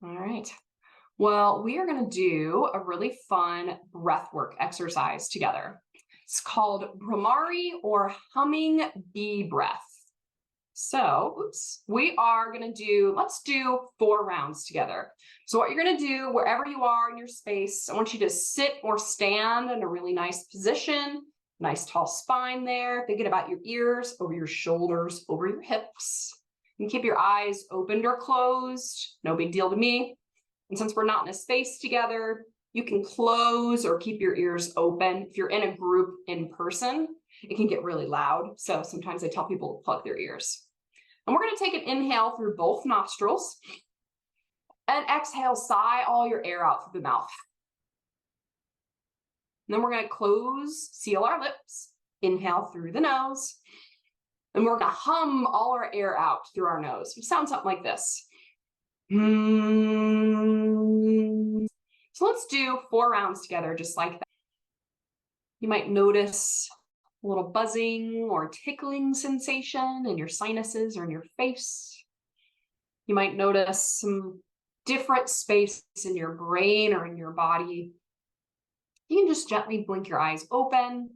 All right. Well, we are going to do a really fun breathwork exercise together. It's called Brahmari or humming bee breath. So, we are going to let's do 4 rounds together. So what you're going to do, wherever you are in your space, I want you to sit or stand in a really nice position, nice tall spine there. Thinking about your ears, over your shoulders, over your hips. You can keep your eyes opened or closed. No big deal to me. And since we're not in a space together, you can close or keep your ears open. If you're in a group in person, it can get really loud. So sometimes I tell people to plug their ears. And we're going to take an inhale through both nostrils and exhale, sigh all your air out through the mouth. And then we're going to seal our lips, inhale through the nose, and we're going to hum all our air out through our nose. It sounds something like this. So let's do 4 rounds together, just like that. You might notice a little buzzing or tickling sensation in your sinuses or in your face. You might notice some different space in your brain or in your body. You can just gently blink your eyes open.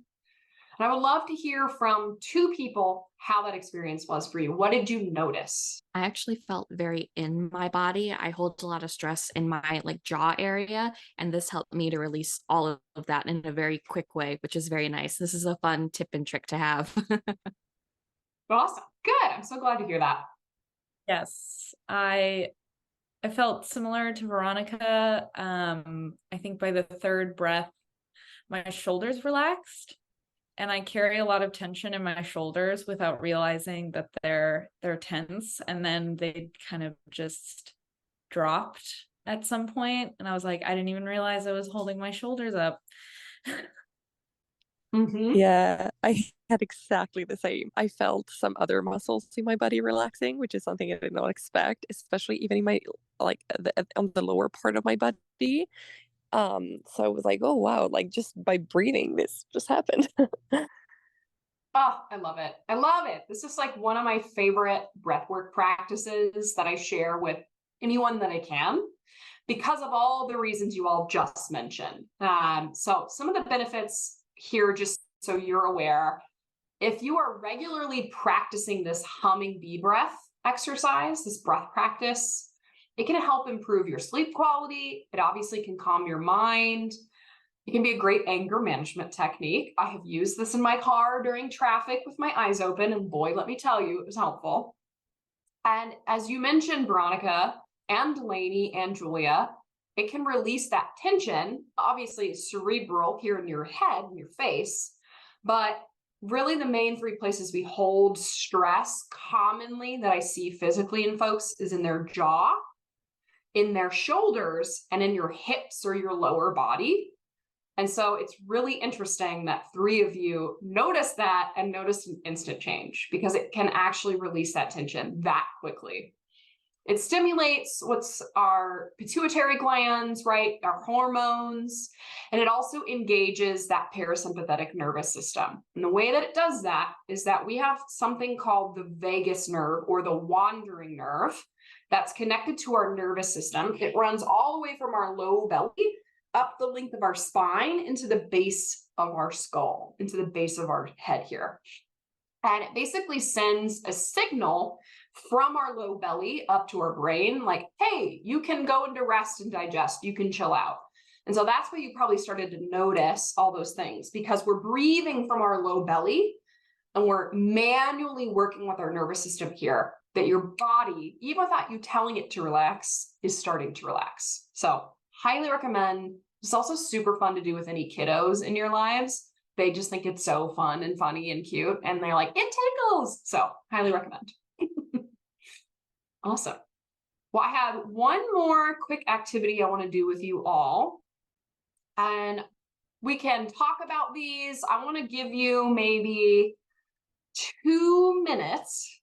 And I would love to hear from 2 people how that experience was for you. What did you notice? I actually felt very in my body. I hold a lot of stress in my jaw area, and this helped me to release all of that in a very quick way, which is very nice. This is a fun tip and trick to have. Awesome. Good. I'm so glad to hear that. Yes, I felt similar to Veronica. I think by the 3rd breath, my shoulders relaxed, and I carry a lot of tension in my shoulders without realizing that they're tense, and then they kind of just dropped at some point, and I was like, I didn't even realize I was holding my shoulders up. Yeah, I had exactly the same. I felt some other muscles in my body relaxing, which is something I did not expect, especially even in my on the lower part of my body. So I was like, oh wow, just by breathing, this just happened. Oh, I love it. I love it. This is like one of my favorite breathwork practices that I share with anyone that I can because of all the reasons you all just mentioned. So some of the benefits here, just so you're aware, if you are regularly practicing this humming bee breath exercise, this breath practice, it can help improve your sleep quality. It obviously can calm your mind. It can be a great anger management technique. I have used this in my car during traffic with my eyes open, and boy, let me tell you, it was helpful. And as you mentioned, Veronica and Delaney and Julia, it can release that tension. Obviously, it's cerebral here in your head, in your face, but really the main 3 places we hold stress commonly that I see physically in folks is in their jaw, in their shoulders, and in your hips or your lower body. And so it's really interesting that 3 of you noticed that and noticed an instant change because it can actually release that tension that quickly. It stimulates what's our pituitary glands, right? Our hormones, and it also engages that parasympathetic nervous system. And the way that it does that is that we have something called the vagus nerve or the wandering nerve that's connected to our nervous system. It runs all the way from our low belly up the length of our spine into the base of our skull, into the base of our head here. And it basically sends a signal from our low belly up to our brain, like, hey, you can go into rest and digest, you can chill out. And so that's why you probably started to notice all those things, because we're breathing from our low belly and we're manually working with our nervous system here, that your body, even without you telling it to relax, is starting to relax. So highly recommend. It's also super fun to do with any kiddos in your lives. They just think it's so fun and funny and cute, and they're like, it tickles. So highly recommend. Awesome. Well, I have one more quick activity I want to do with you all, and we can talk about these. I want to give you maybe 2 minutes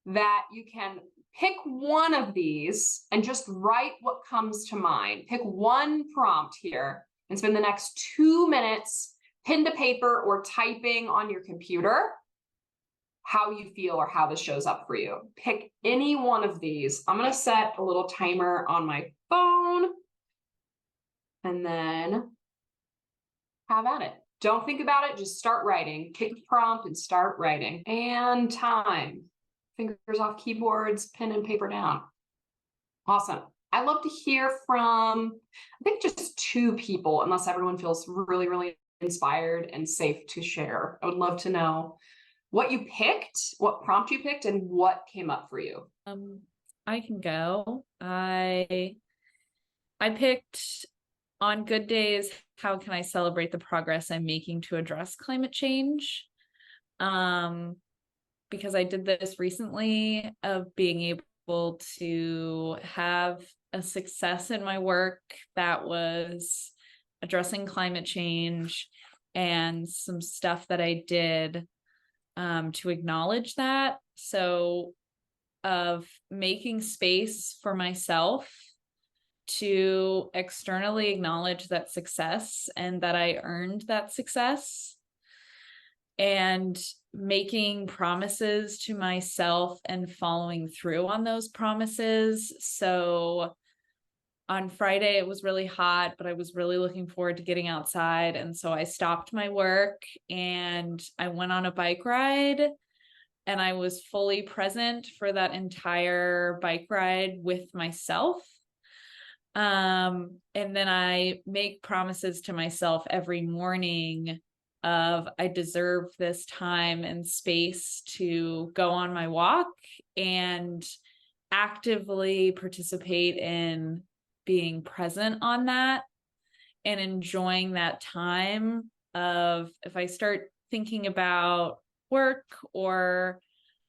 that you can pick one of these and just write what comes to mind. Pick one prompt here and spend the next 2 minutes pen to paper or typing on your computer how you feel or how this shows up for you. Pick any one of these. I'm going to set a little timer on my phone and then have at it. Don't think about it. Just start writing. Pick the prompt and start writing. And time. Fingers off keyboards, pen and paper down. Awesome. I'd love to hear from, I think, just 2 people, unless everyone feels really, really inspired and safe to share. I would love to know what you picked, what prompt you picked, and what came up for you. I can go. I picked, on good days, how can I celebrate the progress I'm making to address climate change? Because I did this recently, of being able to have a success in my work that was addressing climate change, and some stuff that I did to acknowledge that. So, of making space for myself to externally acknowledge that success and that I earned that success, and making promises to myself and following through on those promises. So on Friday, it was really hot, but I was really looking forward to getting outside. And so I stopped my work and I went on a bike ride, and I was fully present for that entire bike ride with myself. And then I make promises to myself every morning of, I deserve this time and space to go on my walk and actively participate in being present on that and enjoying that time. Of, if I start thinking about work or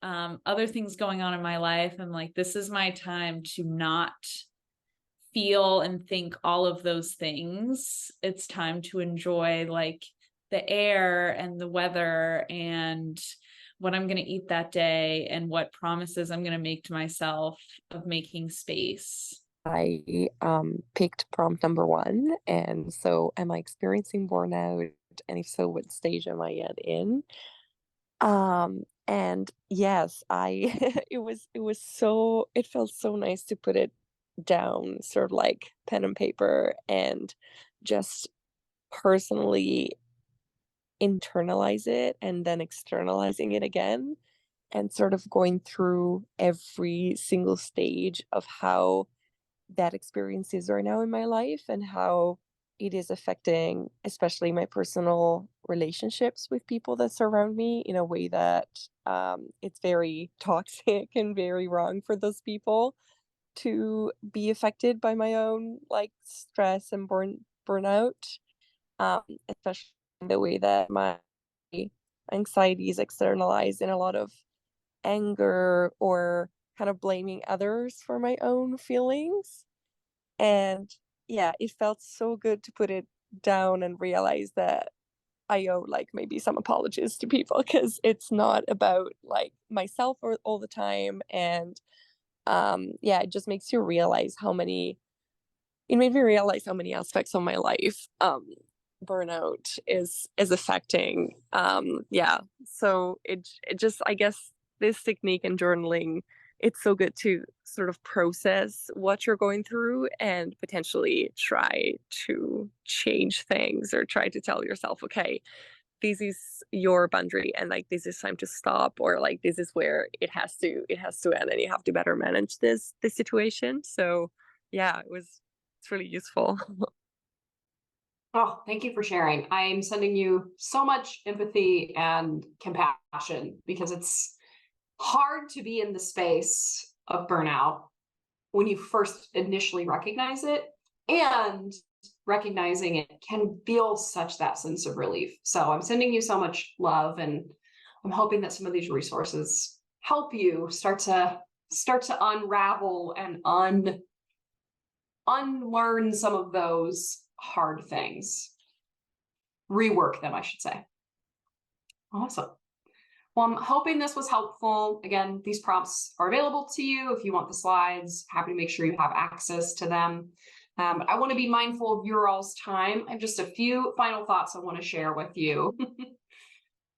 other things going on in my life, I'm like, this is my time to not feel and think all of those things. It's time to enjoy like the air and the weather and what I'm going to eat that day and what promises I'm going to make to myself of making space. I picked prompt number 1, and so, am I experiencing burnout? And if so, what stage am I at in? And yes, I it felt so nice to put it down, sort of like pen and paper, and just personally internalize it and then externalizing it again, and sort of going through every single stage of how that experience is right now in my life, and how it is affecting especially my personal relationships with people that surround me in a way that it's very toxic and very wrong for those people to be affected by my own like stress and burnout, especially the way that my anxiety is externalized in a lot of anger or kind of blaming others for my own feelings. And yeah, it felt so good to put it down and realize that I owe like maybe some apologies to people, because it's not about like myself all the time. And yeah, it just makes you realize how many it made me realize how many aspects of my life burnout is affecting. Yeah, so it just, I guess, this technique and journaling, it's so good to sort of process what you're going through and potentially try to change things, or try to tell yourself, okay, this is your boundary, and like this is time to stop, or like this is where it has to end, and you have to better manage this situation. So yeah, it's really useful. Oh, thank you for sharing. I'm sending you so much empathy and compassion, because it's hard to be in the space of burnout when you first initially recognize it, and recognizing it can feel such that sense of relief. So I'm sending you so much love, and I'm hoping that some of these resources help you start to unravel and unlearn some of those hard things, rework them, I should say. Awesome. Well, I'm hoping this was helpful. Again, these prompts are available to you. If you want the slides, happy to make sure you have access to them. I want to be mindful of your all's time. I have just a few final thoughts I want to share with you.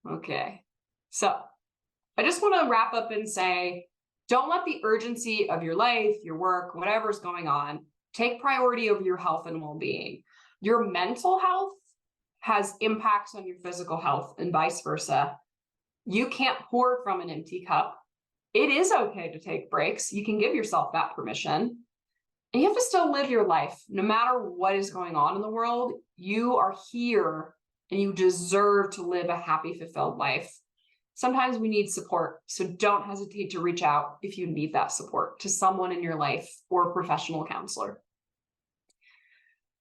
Okay, so I just want to wrap up and say, don't let the urgency of your life, your work, whatever's going on, take priority over your health and well-being. Your mental health has impacts on your physical health and vice versa. You can't pour from an empty cup. It is okay to take breaks. You can give yourself that permission. And you have to still live your life. No matter what is going on in the world, you are here and you deserve to live a happy, fulfilled life. Sometimes we need support, so don't hesitate to reach out if you need that support to someone in your life or a professional counselor.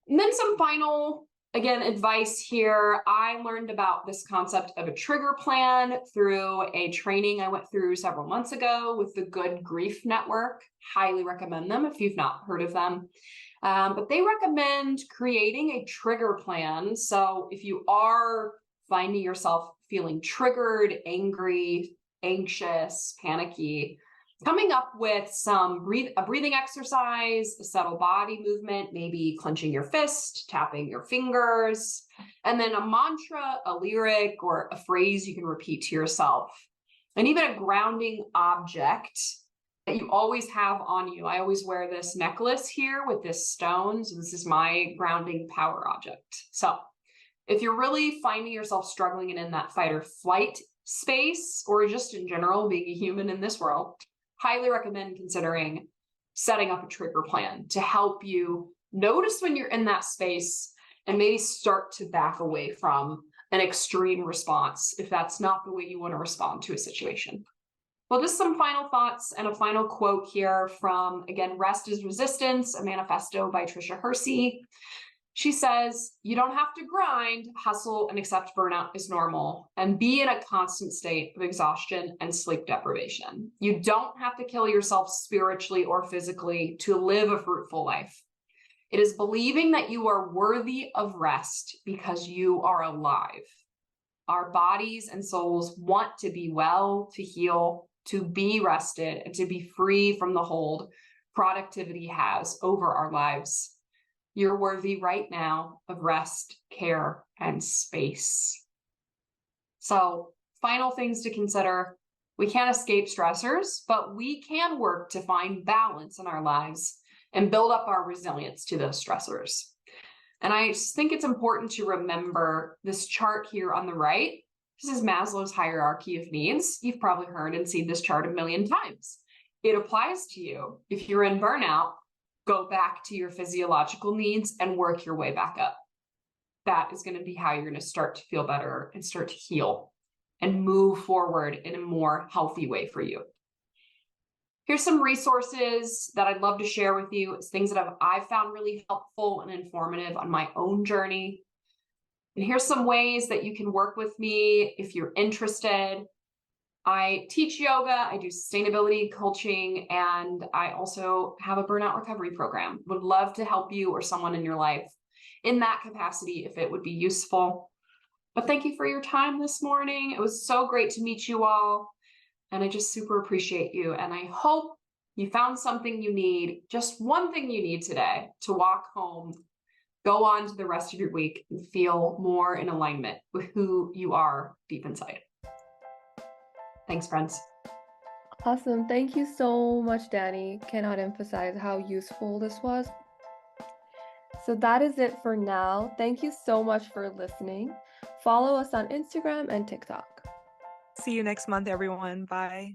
And then some final, again, advice here. I learned about this concept of a trigger plan through a training I went through several months ago with the Good Grief Network. Highly recommend them if you've not heard of them. But they recommend creating a trigger plan. So if you are finding yourself feeling triggered, angry, anxious, panicky, coming up with a breathing exercise, a subtle body movement, maybe clenching your fist, tapping your fingers, and then a mantra, a lyric, or a phrase you can repeat to yourself, and even a grounding object that you always have on you. I always wear this necklace here with this stone. So this is my grounding power object. So if you're really finding yourself struggling and in that fight or flight space, or just in general being a human in this world, highly recommend considering setting up a trigger plan to help you notice when you're in that space and maybe start to back away from an extreme response if that's not the way you want to respond to a situation. Well, just some final thoughts and a final quote here from, again, Rest is Resistance, a manifesto by Tricia Hersey. She says, you don't have to grind, hustle, and accept burnout is normal, and be in a constant state of exhaustion and sleep deprivation. You don't have to kill yourself spiritually or physically to live a fruitful life. It is believing that you are worthy of rest because you are alive. Our bodies and souls want to be well, to heal, to be rested, and to be free from the hold productivity has over our lives. You're worthy right now of rest, care, and space. So, final things to consider. We can't escape stressors, but we can work to find balance in our lives and build up our resilience to those stressors. And I think it's important to remember this chart here on the right. This is Maslow's hierarchy of needs. You've probably heard and seen this chart a million times. It applies to you. If you're in burnout, go back to your physiological needs and work your way back up. That is going to be how you're going to start to feel better and start to heal and move forward in a more healthy way for you. Here's some resources that I'd love to share with you. It's things that I've found really helpful and informative on my own journey. And here's some ways that you can work with me if you're interested. I teach yoga, I do sustainability coaching, and I also have a burnout recovery program. Would love to help you or someone in your life in that capacity if it would be useful. But thank you for your time this morning. It was so great to meet you all, and I just super appreciate you. And I hope you found something you need, just one thing you need today to walk home, go on to the rest of your week, and feel more in alignment with who you are deep inside. Thanks, friends. Awesome. Thank you so much, Danni. Cannot emphasize how useful this was. So that is it for now. Thank you so much for listening. Follow us on Instagram and TikTok. See you next month, everyone. Bye.